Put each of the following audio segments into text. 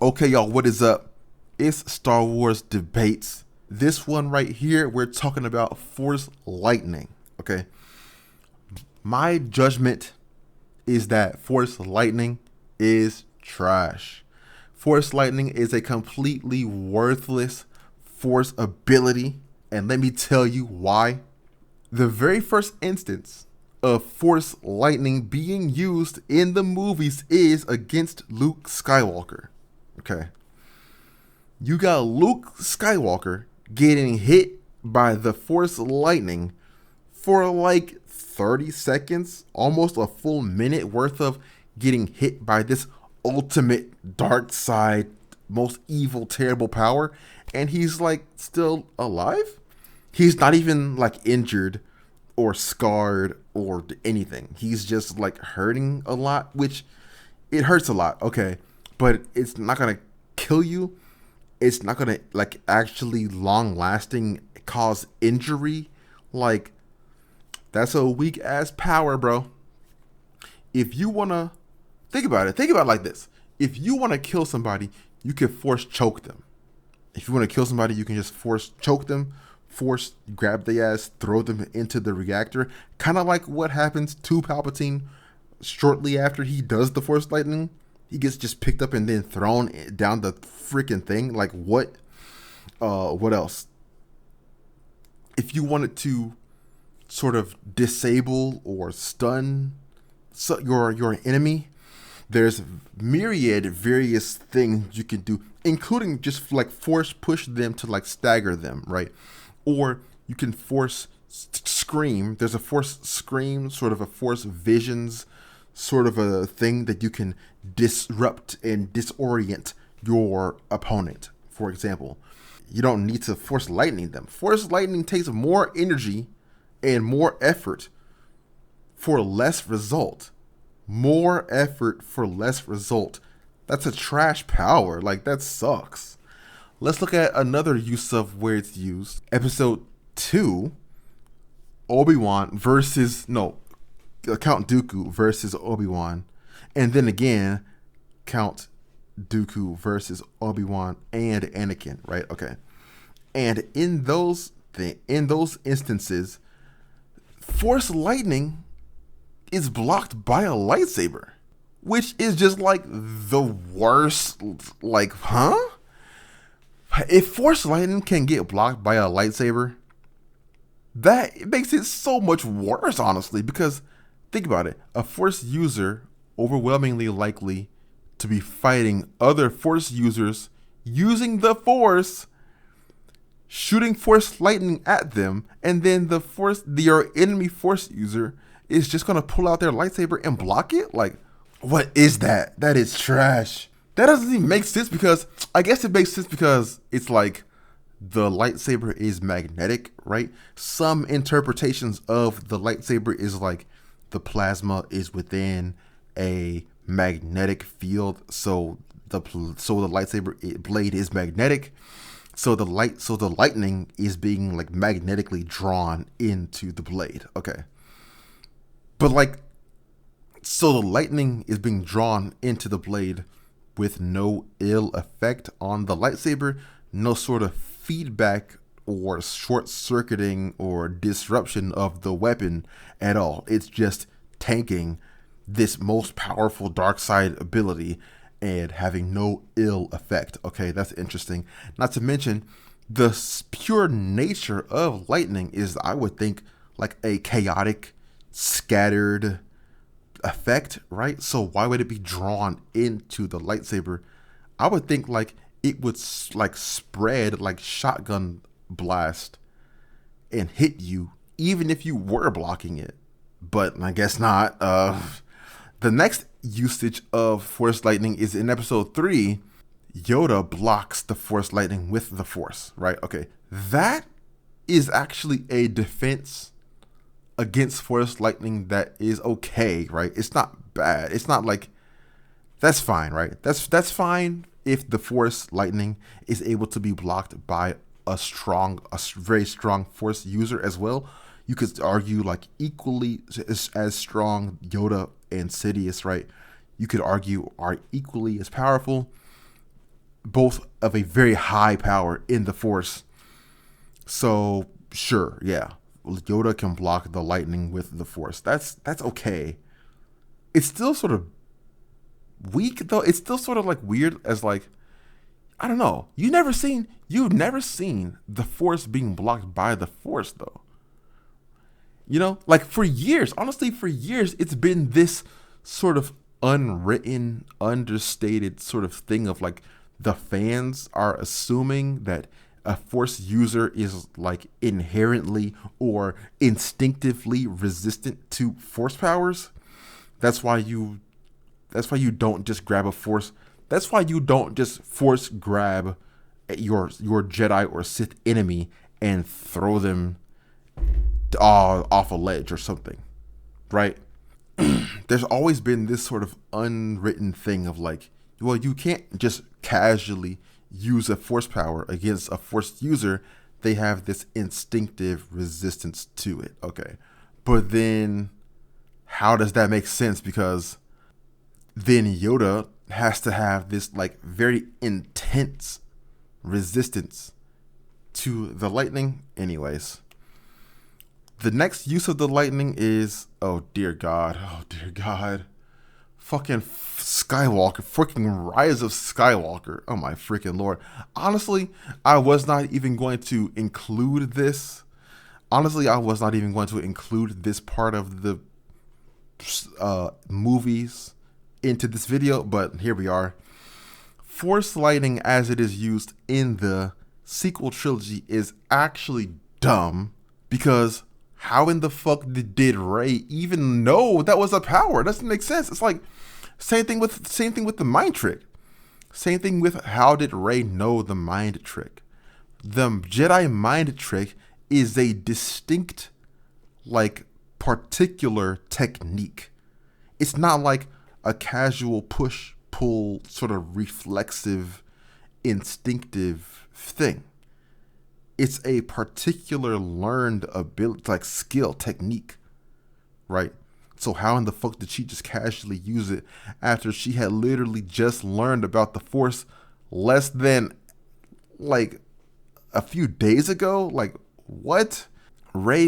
Okay, y'all, what is up? It's Star Wars Debates. This one right here, we're talking about Force Lightning. Okay. My judgment is that Force Lightning is trash. Force Lightning is a completely worthless Force ability, and let me tell you why. The very first instance of Force Lightning being used in the movies is against Luke Skywalker. Okay. You got Luke Skywalker getting hit by the Force Lightning for like 30 seconds, almost a full minute worth of getting hit by this ultimate dark side, most evil, terrible power. And he's like still alive? He's not even like injured or scarred or anything. He's just like hurting a lot, which it hurts a lot, okay. But it's not gonna kill you. It's not gonna like actually long lasting cause injury. Like, that's a weak ass power, bro. If you wanna think about it like this. If you wanna kill somebody, you can force choke them. If you wanna kill somebody, you can just force choke them, force grab their ass, throw them into the reactor. Kind of like what happens to Palpatine shortly after he does the Force Lightning. He gets just picked up and then thrown down the freaking thing. Like, what? What else? If you wanted to sort of disable or stun your enemy, there's myriad various things you can do, including just like force push them to like stagger them, right? Or you can force scream. There's a force scream, sort of a force visions, sort of a thing that you can disrupt and disorient your opponent. For example, you don't need to force lightning them. Force lightning takes more energy and more effort for less result. More effort for less result. That's a trash power. Like, that sucks. Let's look at another use of where it's used. Episode 2, Obi-Wan versus, no, Count Dooku versus Obi-Wan. And then again, Count Dooku versus Obi-Wan and Anakin, right? Okay. And in those instances, Force Lightning is blocked by a lightsaber, which is just like the worst. Like, huh? If Force Lightning can get blocked by a lightsaber, that it makes it so much worse, honestly, because think about it. A Force user overwhelmingly likely to be fighting other Force users using the Force, shooting Force Lightning at them, and then your enemy Force user is just gonna pull out their lightsaber and block it? Like, what is that? That is trash. That doesn't even make sense, because I guess it makes sense because it's like the lightsaber is magnetic, right? Some interpretations of the lightsaber is like the plasma is within a magnetic field, so the lightsaber blade is magnetic. So the lightning is being like magnetically drawn into the blade. Okay. But like, so the lightning is being drawn into the blade with no ill effect on the lightsaber, no sort of feedback or short circuiting or disruption of the weapon at all. It's just tanking this most powerful dark side ability and having no ill effect. Okay, that's interesting. Not to mention, the pure nature of lightning is, I would think, like a chaotic, scattered effect, right? So why would it be drawn into the lightsaber? I would think like it would like spread like shotgun blast and hit you, even if you were blocking it. But I guess not. The next usage of Force Lightning is in episode 3. Yoda blocks the Force Lightning with the Force, right? Okay. That is actually a defense against Force Lightning that is okay, right? It's not bad. It's not like, that's fine, right? That's fine if the Force Lightning is able to be blocked by a very strong Force user as well. You could argue like equally as strong Yoda and Sidious, right? You could argue are equally as powerful. both of a very high power in the Force. So sure, yeah, Yoda can block the lightning with the Force. That's okay. It's still sort of weak though. It's still sort of like weird as like, I don't know. You've never seen the Force being blocked by the Force though. You know, like for years, honestly, for years, it's been this sort of unwritten, understated sort of thing of like the fans are assuming that a Force user is like inherently or instinctively resistant to Force powers. That's why you that's why you don't just grab a Force. That's why you don't just Force grab your Jedi or Sith enemy and throw them off a ledge or something, right? There's always been this sort of unwritten thing of like, well, you can't just casually use a Force power against a Force user. They have this instinctive resistance to it. Okay. But then how does that make sense? Because then Yoda has to have this like very intense resistance to the lightning. Anyways, the next use of the lightning is, oh dear God, fucking Skywalker, freaking Rise of Skywalker. Oh my freaking Lord. Honestly, I was not even going to include this. Honestly, I was not even going to include this part of the movies into this video, but here we are. Force lightning as it is used in the sequel trilogy is actually dumb because how in the fuck did Rey even know that was a power? It doesn't make sense. It's like same thing with the mind trick. Same thing with how did Rey know the mind trick? The Jedi mind trick is a distinct, like, particular technique. It's not like a casual push pull sort of reflexive instinctive thing. It's a particular learned ability, like skill, technique, right? So how in the fuck did she just casually use it after she had literally just learned about the Force less than like a few days ago? Like what? Rey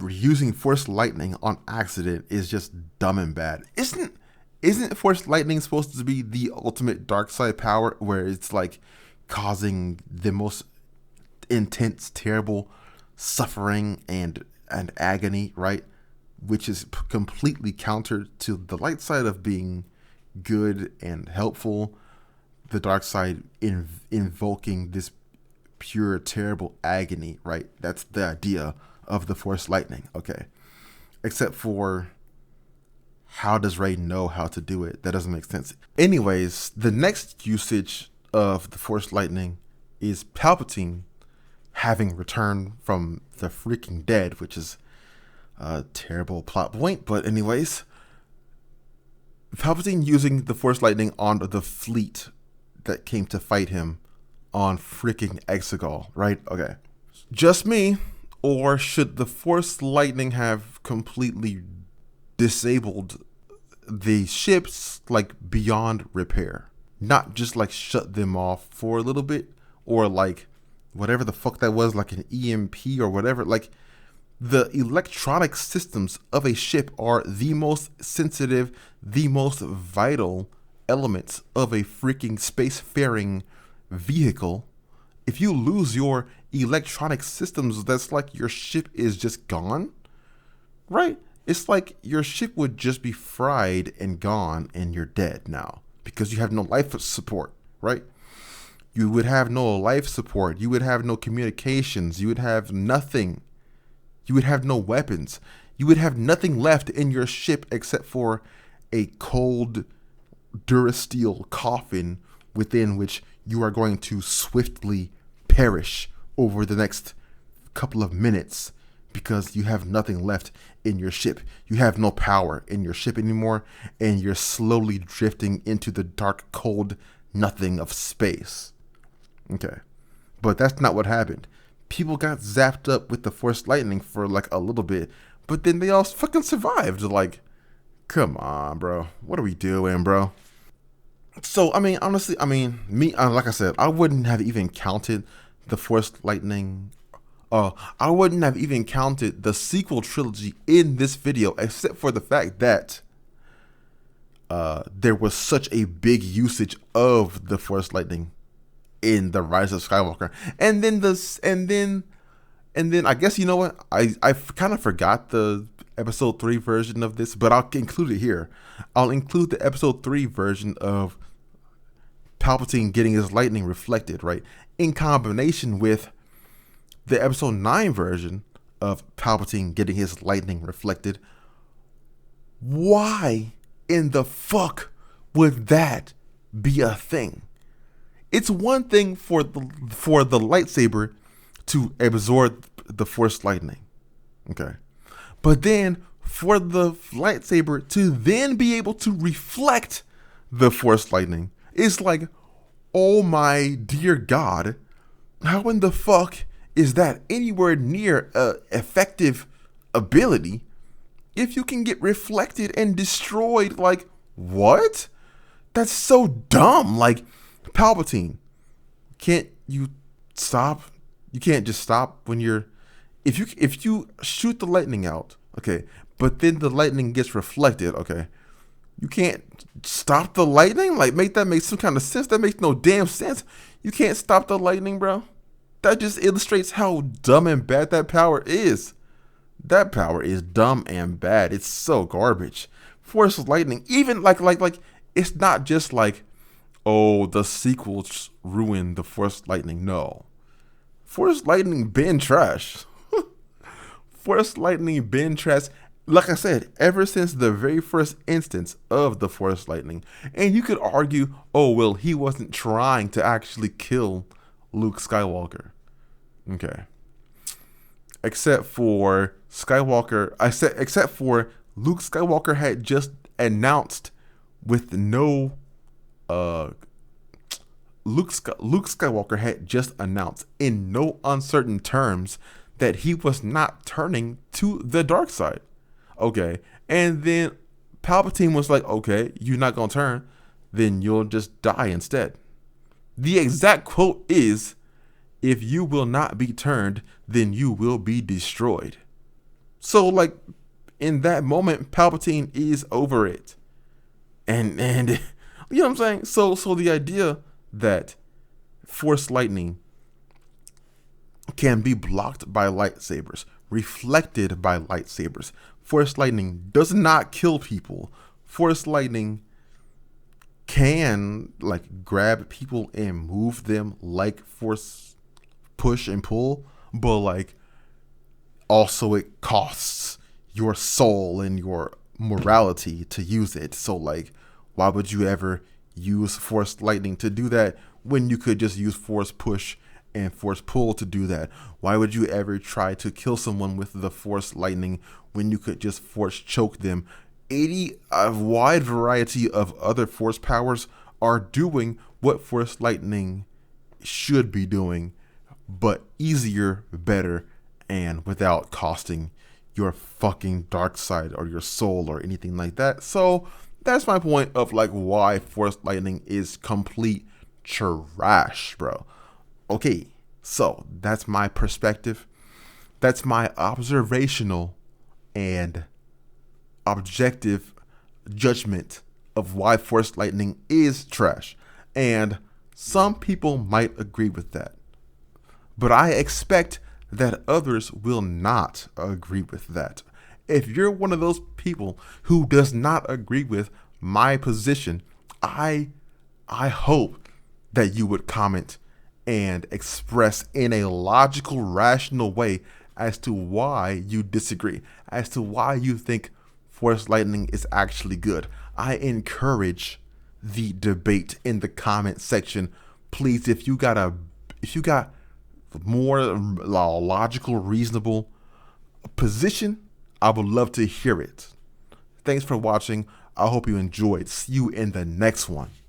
using Force lightning on accident is just dumb and bad. Isn't Force lightning supposed to be the ultimate dark side power where it's like causing the most intense, terrible suffering and agony, right? Which is completely counter to the light side of being good and helpful. The dark side invoking this pure, terrible agony, right? That's the idea of the Force lightning, okay? Except for how does Rey know how to do it? That doesn't make sense. Anyways, the next usage of the Force lightning is Palpatine having returned from the freaking dead, which is a terrible plot point. But anyways, Palpatine using the Force lightning on the fleet that came to fight him on freaking Exegol, right? Okay. Just me, or should the Force lightning have completely disabled the ships like beyond repair? Not just like shut them off for a little bit, or like whatever the fuck that was, like an EMP or whatever. Like the electronic systems of a ship are the most sensitive, the most vital elements of a freaking spacefaring vehicle. If you lose your electronic systems, that's like your ship is just gone, right? It's like your ship would just be fried and gone and you're dead now because you have no life support, right? You would have no life support. You would have no communications. You would have nothing. You would have no weapons. You would have nothing left in your ship except for a cold Durasteel coffin within which you are going to swiftly perish over the next couple of minutes because you have nothing left in your ship. You have no power in your ship anymore, and you're slowly drifting into the dark, cold nothing of space. Okay. But that's not what happened. People got zapped up with the Force lightning for like a little bit, but then they all fucking survived. Like, come on, bro. What are we doing, bro? So I mean, honestly, I mean, me, like I said, I wouldn't have even counted the Force Lightning. I wouldn't have even counted the sequel trilogy in this video, except for the fact that there was such a big usage of the Force Lightning in the Rise of Skywalker, and then I guess, you know what, I kind of forgot the Episode 3 version of this, but I'll include it here. I'll include the Episode 3 version of Palpatine getting his lightning reflected, right, in combination with the Episode 9 version of Palpatine getting his lightning reflected. Why in the fuck would that be a thing? It's one thing for the lightsaber to absorb the Force lightning, okay, but then for the lightsaber to then be able to reflect the Force lightning, it's like, oh my dear God, how in the fuck is that anywhere near a effective ability if you can get reflected and destroyed? Like, what? That's so dumb. Like, Palpatine, can't you stop? You can't just stop when you're, if you shoot the lightning out, okay, but then the lightning gets reflected, okay, you can't stop the lightning? Like, make that make some kind of sense? That makes no damn sense. You can't stop the lightning, bro. That just illustrates how dumb and bad that power is. That power is dumb and bad. It's so garbage. Force lightning, even like it's not just like, oh, the sequels ruined the Force lightning. No. Force lightning been trash. Force lightning been trash. Like I said, ever since the very first instance of the Force lightning. And you could argue, oh, well, he wasn't trying to actually kill Luke Skywalker. Okay. Except for Luke Skywalker had just announced with no Luke Skywalker had just announced in no uncertain terms that he was not turning to the dark side. Okay. And then Palpatine was like, okay, you're not going to turn, then you'll just die instead. The exact quote is, if you will not be turned, then you will be destroyed. So, like, in that moment, Palpatine is over it. And you know what I'm saying? So the idea that Force lightning can be blocked by lightsabers, reflected by lightsabers. Force lightning does not kill people. Force lightning can, like, grab people and move them like force push and pull, but, like, also it costs your soul and your morality to use it. So, like, why would you ever use Force lightning to do that when you could just use force push and force pull to do that? Why would you ever try to kill someone with the Force lightning when you could just force choke them? A wide variety of other force powers are doing what Force lightning should be doing, but easier, better, and without costing your fucking dark side or your soul or anything like that. So that's my point of, like, why Force lightning is complete trash, bro. Okay, so that's my perspective. That's my observational and objective judgment of why Force lightning is trash. And some people might agree with that, but I expect that others will not agree with that. If you're one of those people who does not agree with my position, I hope that you would comment and express in a logical, rational way as to why you disagree, as to why you think Force lightning is actually good. I encourage the debate in the comment section. Please, if you got more logical, reasonable position, I would love to hear it. Thanks for watching. I hope you enjoyed. See you in the next one.